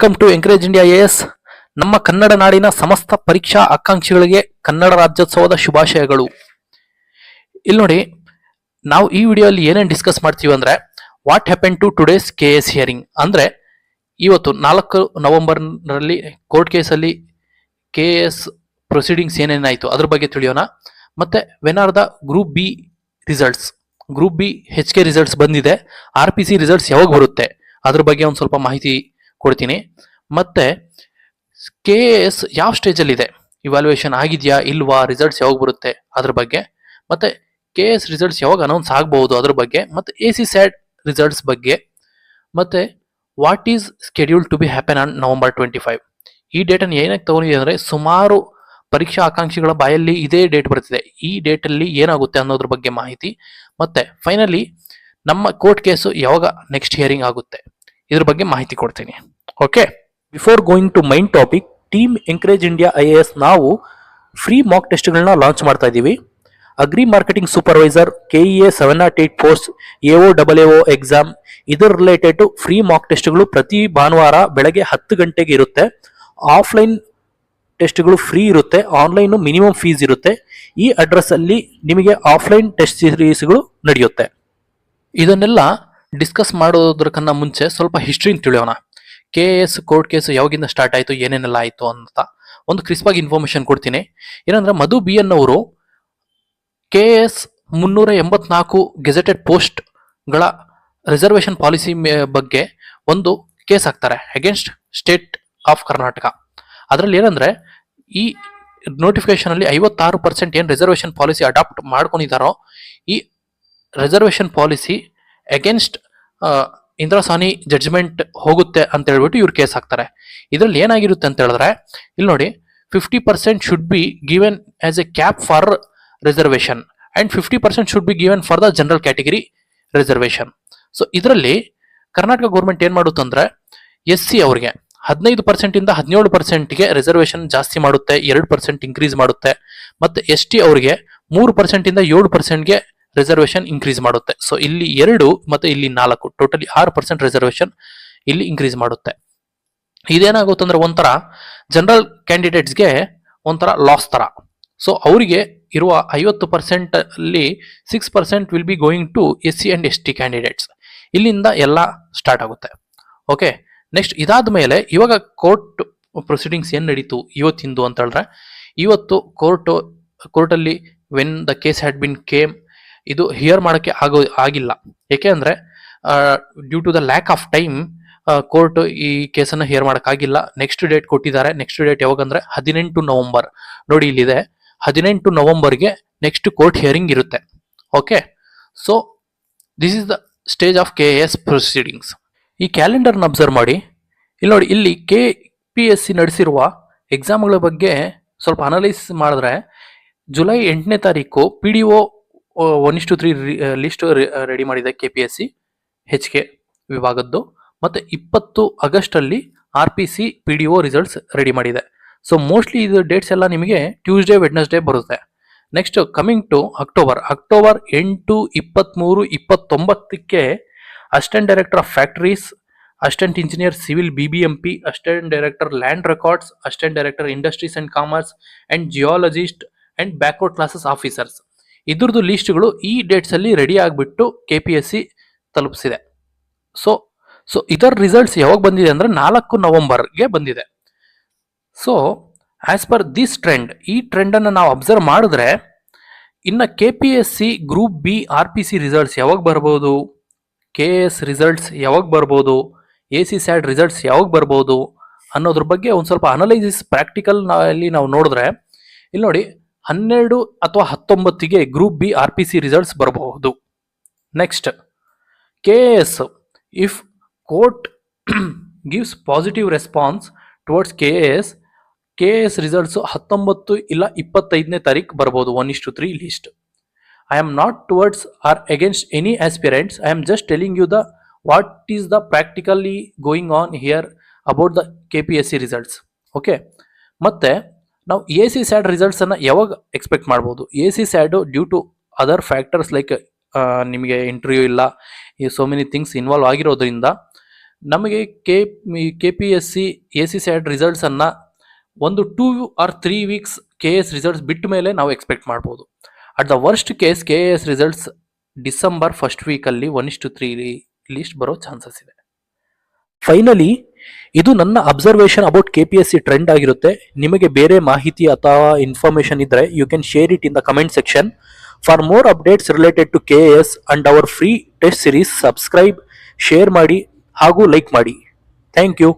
Welcome to encourage India AS. ನಮ್ಮ ಕನ್ನಡ ನಾಡಿನ ಸಮಸ್ತ ಪರೀಕ್ಷಾ ಆಕಾಂಕ್ಷಿಗಳಿಗೆ ಕನ್ನಡ ರಾಜ್ಯೋತ್ಸವದ ಶುಭಾಶಯಗಳು. ಇಲ್ಲಿ ನೋಡಿ, ನಾವು ಈ ವಿಡಿಯೋಲಿ ಏನೇನು ಡಿಸ್ಕಸ್ ಮಾಡ್ತೀವಿ ಅಂದ್ರೆ, what happen to today's KS hearing ಅಂದ್ರೆ ಇವತ್ತು 4 ನವೆಂಬರ್ನಲ್ಲಿ ಕೋರ್ಟ್ ಕೇಸಲ್ಲಿ KS ಪ್ರೊಸೀಡಿಂಗ್ಸ್ ಏನೇನಾಯಿತು ಅದ್ರ ಬಗ್ಗೆ ತಿಳಿಯೋಣ. ಮತ್ತೆ when are the group B results, group B HK results ಬಂದಿದೆ, RPC ರಿಸಲ್ಟ್ಸ್ ಯಾವಾಗ ಬರುತ್ತೆ ಅದ್ರ ಬಗ್ಗೆ ಒಂದು ಸ್ವಲ್ಪ ಮಾಹಿತಿ ಕೊಡ್ತೀನಿ. ಮತ್ತೆ KS ಯಾವ ಸ್ಟೇಜಲ್ಲಿ ಇದೆ, ಇವ್ಯಾಲ್ಯೂಯೇಷನ್ ಆಗಿದೆಯಾ ಇಲ್ವಾ, ರಿಸಲ್ಟ್ಸ್ ಯಾವಾಗ ಬರುತ್ತೆ ಅದ್ರ ಬಗ್ಗೆ, ಮತ್ತೆ KS ರಿಸಲ್ಟ್ಸ್ ಯಾವಾಗ ಅನೌನ್ಸ್ ಆಗಬಹುದು ಅದ್ರ ಬಗ್ಗೆ, ಮತ್ತೆ AC SAT ರಿಸಲ್ಟ್ಸ್ ಬಗ್ಗೆ, ಮತ್ತೆ what is schedule to be happen on November 25. ಈ ಡೇಟನ್ನು ಏನಕ್ಕೆ ತಗೊಂಡಿದೆ ಅಂದ್ರೆ, ಸುಮಾರು ಪರೀಕ್ಷಾ ಆಕಾಂಕ್ಷಿಗಳ ಬಾಯಲ್ಲಿ ಇದೇ ಡೇಟ್ ಬರ್ತಿದೆ, ಈ ಡೇಟಲ್ಲಿ ಏನಾಗುತ್ತೆ ಅನ್ನೋದ್ರ ಬಗ್ಗೆ ಮಾಹಿತಿ. ಮತ್ತೆ ಫೈನಲಿ ನಮ್ಮ ಕೋರ್ಟ್ ಕೇಸು ಯಾವಾಗ ನೆಕ್ಸ್ಟ್ ಹಿಯರಿಂಗ್ ಆಗುತ್ತೆ ಇದ್ರ ಬಗ್ಗೆ ಮಾಹಿತಿ ಕೊಡ್ತೀನಿ. Okay, before going to main topic, team encourage India IAS ನಾವು ಫ್ರೀ ಮಾಕ್ ಟೆಸ್ಟ್ಗಳನ್ನ ಲಾಂಚ್ ಮಾಡ್ತಾ ಇದ್ದೀವಿ. Agri marketing supervisor KEA 708 post AO exam ಇದರ ರಿಲೇಟೆಡ್ ಫ್ರೀ ಮಾಕ್ ಟೆಸ್ಟ್ಗಳು ಪ್ರತಿ ಭಾನುವಾರ ಬೆಳಗ್ಗೆ 10 ಗಂಟೆಗೆ ಇರುತ್ತೆ. ಆಫ್ಲೈನ್ ಟೆಸ್ಟ್ಗಳು ಫ್ರೀ ಇರುತ್ತೆ, ಆನ್ಲೈನ್ ಮಿನಿಮಮ್ ಫೀಸ್ ಇರುತ್ತೆ. ಈ ಅಡ್ರೆಸ್ ಅಲ್ಲಿ ನಿಮಗೆ ಆಫ್ಲೈನ್ ಟೆಸ್ಟ್ ಸೀರೀಸ್ಗಳು ನಡೆಯುತ್ತೆ. ಇದನ್ನೆಲ್ಲ ಡಿಸ್ಕಸ್ ಮಾಡೋದಕ್ಕಿಂತ ಮುಂಚೆ ಸ್ವಲ್ಪ ಹಿಸ್ಟ್ರಿನ ತಿಳಿಯೋಣ. KS ಕೋರ್ಟ್ ಕೇಸ್ ಯಾವಾಗಿಂದ ಸ್ಟಾರ್ಟ್ ಆಯಿತು, ಏನೇನೆಲ್ಲ ಆಯಿತು ಅಂತ ಒಂದು ಕ್ರಿಸ್ಪ್ ಆಗಿ ಇನ್ಫಾರ್ಮೇಶನ್ ಕೊಡ್ತೀನಿ. ಏನಂದ್ರೆ, ಮಧು BN ಅವರು KS 384 ಗೆಜೆಟೆಡ್ ಪೋಸ್ಟ್ಗಳ ರಿಸರ್ವೇಶನ್ ಪಾಲಿಸಿ ಬಗ್ಗೆ ಒಂದು ಕೇಸ್ ಹಾಕ್ತಾರೆ ಅಗೇನ್ಸ್ಟ್ ಸ್ಟೇಟ್ ಆಫ್ ಕರ್ನಾಟಕ. ಅದರಲ್ಲಿ ಏನಂದ್ರೆ, ಈ ನೋಟಿಫಿಕೇಶನ್ ಅಲ್ಲಿ 56% ಏನು ರಿಸರ್ವೇಶನ್ ಪಾಲಿಸಿ ಅಡಾಪ್ಟ್ ಮಾಡ್ಕೊಂಡಿದ್ದಾರೋ, ಈ reservation policy against Indira Sawhney judgement ಹೋಗುತ್ತೆ ಅಂತ ಹೇಳ್ಬಿಟ್ಟು ಇವ್ರು ಕೇಸ್ ಹಾಕ್ತಾರೆ. ಇದರಲ್ಲಿ ಏನಾಗಿರುತ್ತೆ ಅಂತ ಹೇಳಿದ್ರೆ, ಇಲ್ಲಿ ನೋಡಿ, 50% should be given as A cap for reservation and 50% should be given for the general category reservation. So ಇದರಲ್ಲಿ ಕರ್ನಾಟಕ ಗೌರ್ಮೆಂಟ್ ಏನ್ ಮಾಡುತ್ತಂದ್ರೆ, SC ಅವರಿಗೆ 15% ಇಂದ 17%ಗೆ ರಿಸರ್ವೇಶನ್ ಜಾಸ್ತಿ ಮಾಡುತ್ತೆ, 2% ಇನ್ಕ್ರೀಸ್ ಮಾಡುತ್ತೆ. ಮತ್ತೆ ST ಅವರಿಗೆ 3% ಇಂದ 7%ಗೆ ರಿಸರ್ವೇಶನ್ ಇನ್ಕ್ರೀಸ್ ಮಾಡುತ್ತೆ. ಸೊ ಇಲ್ಲಿ 2 ಮತ್ತೆ ಇಲ್ಲಿ 4, ಟೋಟಲಿ 6% ರಿಸರ್ವೇಶನ್ ಇಲ್ಲಿ ಇನ್ಕ್ರೀಸ್ ಮಾಡುತ್ತೆ. ಇದೇನಾಗುತ್ತೆ ಅಂದ್ರೆ, ಒಂಥರ ಜನರಲ್ ಕ್ಯಾಂಡಿಡೇಟ್ಸ್ಗೆ ಒಂಥರ ಲಾಸ್ ತರ. ಸೊ ಅವರಿಗೆ ಇರುವ 50% ಅಲ್ಲಿ 6% will be going to SC and ST candidates. ಇಲ್ಲಿಂದ ಎಲ್ಲ ಸ್ಟಾರ್ಟ್ ಆಗುತ್ತೆ. ಓಕೆ, ನೆಕ್ಸ್ಟ್ ಇದಾದ ಮೇಲೆ ಇವಾಗ ಕೋರ್ಟ್ ಪ್ರೊಸೀಡಿಂಗ್ಸ್ ಏನ್ ನಡೀತು ಇವತ್ತಿಂದು ಅಂತ ಹೇಳಿದ್ರೆ, ಇವತ್ತು ಕೋರ್ಟಲ್ಲಿ when the case had been came, ಇದು ಹಿಯರ್ ಮಾಡೋಕ್ಕೆ ಆಗಿಲ್ಲ. ಏಕೆ ಅಂದ್ರೆ, due to the lack of time court ಈ ಕೇಸನ್ನು ಹಿಯರ್ ಮಾಡೋಕ್ಕಾಗಿಲ್ಲ. ನೆಕ್ಸ್ಟ್ ಡೇಟ್ ಕೊಟ್ಟಿದ್ದಾರೆ. ನೆಕ್ಸ್ಟ್ ಡೇಟ್ ಯಾವಾಗಂದ್ರೆ 18 ನವೆಂಬರ್. ನೋಡಿ, ಇಲ್ಲಿದೆ 18 ನವೆಂಬರ್ಗೆ ನೆಕ್ಸ್ಟ್ ಕೋರ್ಟ್ ಹಿಯರಿಂಗ್ ಇರುತ್ತೆ. Okay, so this is the stage of KS proceedings. ಈ ಕ್ಯಾಲೆಂಡರ್ನ ಅಬ್ಸರ್ವ್ ಮಾಡಿ. ಇಲ್ಲಿ ನೋಡಿ, ಇಲ್ಲಿ KPSC ನಡೆಸಿರುವ ಎಕ್ಸಾಮ್ಗಳ ಬಗ್ಗೆ ಸ್ವಲ್ಪ ಅನಲೈಸ್ ಮಾಡಿದ್ರೆ, ಜುಲೈ 8ನೇ ತಾರೀಕು PDO 1:3 ಲಿಸ್ಟ್ ರೆಡಿ ಮಾಡಿದೆ KPSC HK ವಿಭಾಗದ್ದು. ಮತ್ತೆ 20 ಆಗಸ್ಟ್ ಅಲ್ಲಿ RPC PDO ರಿಸಲ್ಟ್ಸ್ ರೆಡಿ ಮಾಡಿದೆ. ಸೊ ಮೋಸ್ಟ್ಲಿ ಇದು ಡೇಟ್ಸ್ ಎಲ್ಲ ನಿಮಗೆ ಟ್ಯೂಸ್ಡೇ ವೆಡ್ನೆಸ್ಡೇ ಬರುತ್ತೆ. ನೆಕ್ಸ್ಟ್ ಕಮಿಂಗ್ ಟು ಅಕ್ಟೋಬರ್ 8, 23, 29ಕ್ಕೆ assistant director of factories, assistant engineer civil BBMP, assistant director land records, assistant director industries and commerce and geologist and backward classes officers, ಇದ್ರದ್ದು ಲಿಸ್ಟ್ಗಳು ಈ dates ಅಲ್ಲಿ ready ಆಗಿಬಿಟ್ಟು KPSC ತಲುಪಿಸಿದೆ. So ಇದರ results ಯಾವಾಗ ಬಂದಿದೆ ಅಂದ್ರೆ 4 ನವೆಂಬರ್ಗೆ ಬಂದಿದೆ. So as per this trend, ಈ ಟ್ರೆಂಡ್ ಅನ್ನು ನಾವು ಅಬ್ಸರ್ವ್ ಮಾಡಿದ್ರೆ, ಇನ್ನು KPSC group B RPC results ಯಾವಾಗ ಬರ್ಬೋದು, KS ರಿಸಲ್ಟ್ಸ್ ಯಾವಾಗ ಬರ್ಬೋದು, AC SAT ರಿಸಲ್ಟ್ಸ್ ಯಾವಾಗ ಬರ್ಬೋದು ಅನ್ನೋದ್ರ ಬಗ್ಗೆ ಒಂದು ಸ್ವಲ್ಪ ಅನಲೈಸಿಸ್ ಪ್ರಾಕ್ಟಿಕಲ್ ಅಲ್ಲಿ ನಾವು ನೋಡಿದ್ರೆ, ಇಲ್ಲಿ ನೋಡಿ, 12 ಅಥವಾ 19ಗೆ ಗ್ರೂಪ್ ಬಿ RPC ರಿಸಲ್ಟ್ಸ್ ಬರಬಹುದು. Next KS, if court gives positive response towards KS results 19 ಇಲ್ಲ 25ನೇ ತಾರೀಕು ಬರ್ಬೋದು. 1:3 list. I am not towards or against any aspirants. I am just telling you what is the practically going on here about the KPSC results. Okay, ಮತ್ತೆ ನಾವು AC SAT results ಅನ್ನ ಯಾವಾಗ expect ಮಾಡ್ಬೋದು? AC SAT due to other factors like ನಿಮಗೆ interview ಇಲ್ಲ, so many things involve ಆಗಿರೋದ್ರಿಂದ ನಮಗೆ K P S C A C SAT ರಿಸಲ್ಟ್ಸನ್ನು ಒಂದು 2 or 3 weeks K S results ಬಿಟ್ಟ ಮೇಲೆ ನಾವು ಎಕ್ಸ್ಪೆಕ್ಟ್ ಮಾಡ್ಬೋದು. At the worst case K S results December first ವೀಕಲ್ಲಿ 1:3 ಲೀಸ್ಟ್ ಬರೋ ಚಾನ್ಸಸ್ ಇದೆ. ಫೈನಲಿ ಇದು ನನ್ನ observation about K P S C trend ಆಗಿರುತ್ತೆ. ನಿಮಗೆ ಬೇರೆ ಮಾಹಿತಿ ಅಥವಾ ಇನ್ಫಾರ್ಮೇಶನ್ ಇದ್ರೆ you can share it in the comment section. For more updates related to K S and our free test series subscribe, share ಮಾಡಿ ಹಾಗೂ ಲೈಕ್ ಮಾಡಿ. Thank you.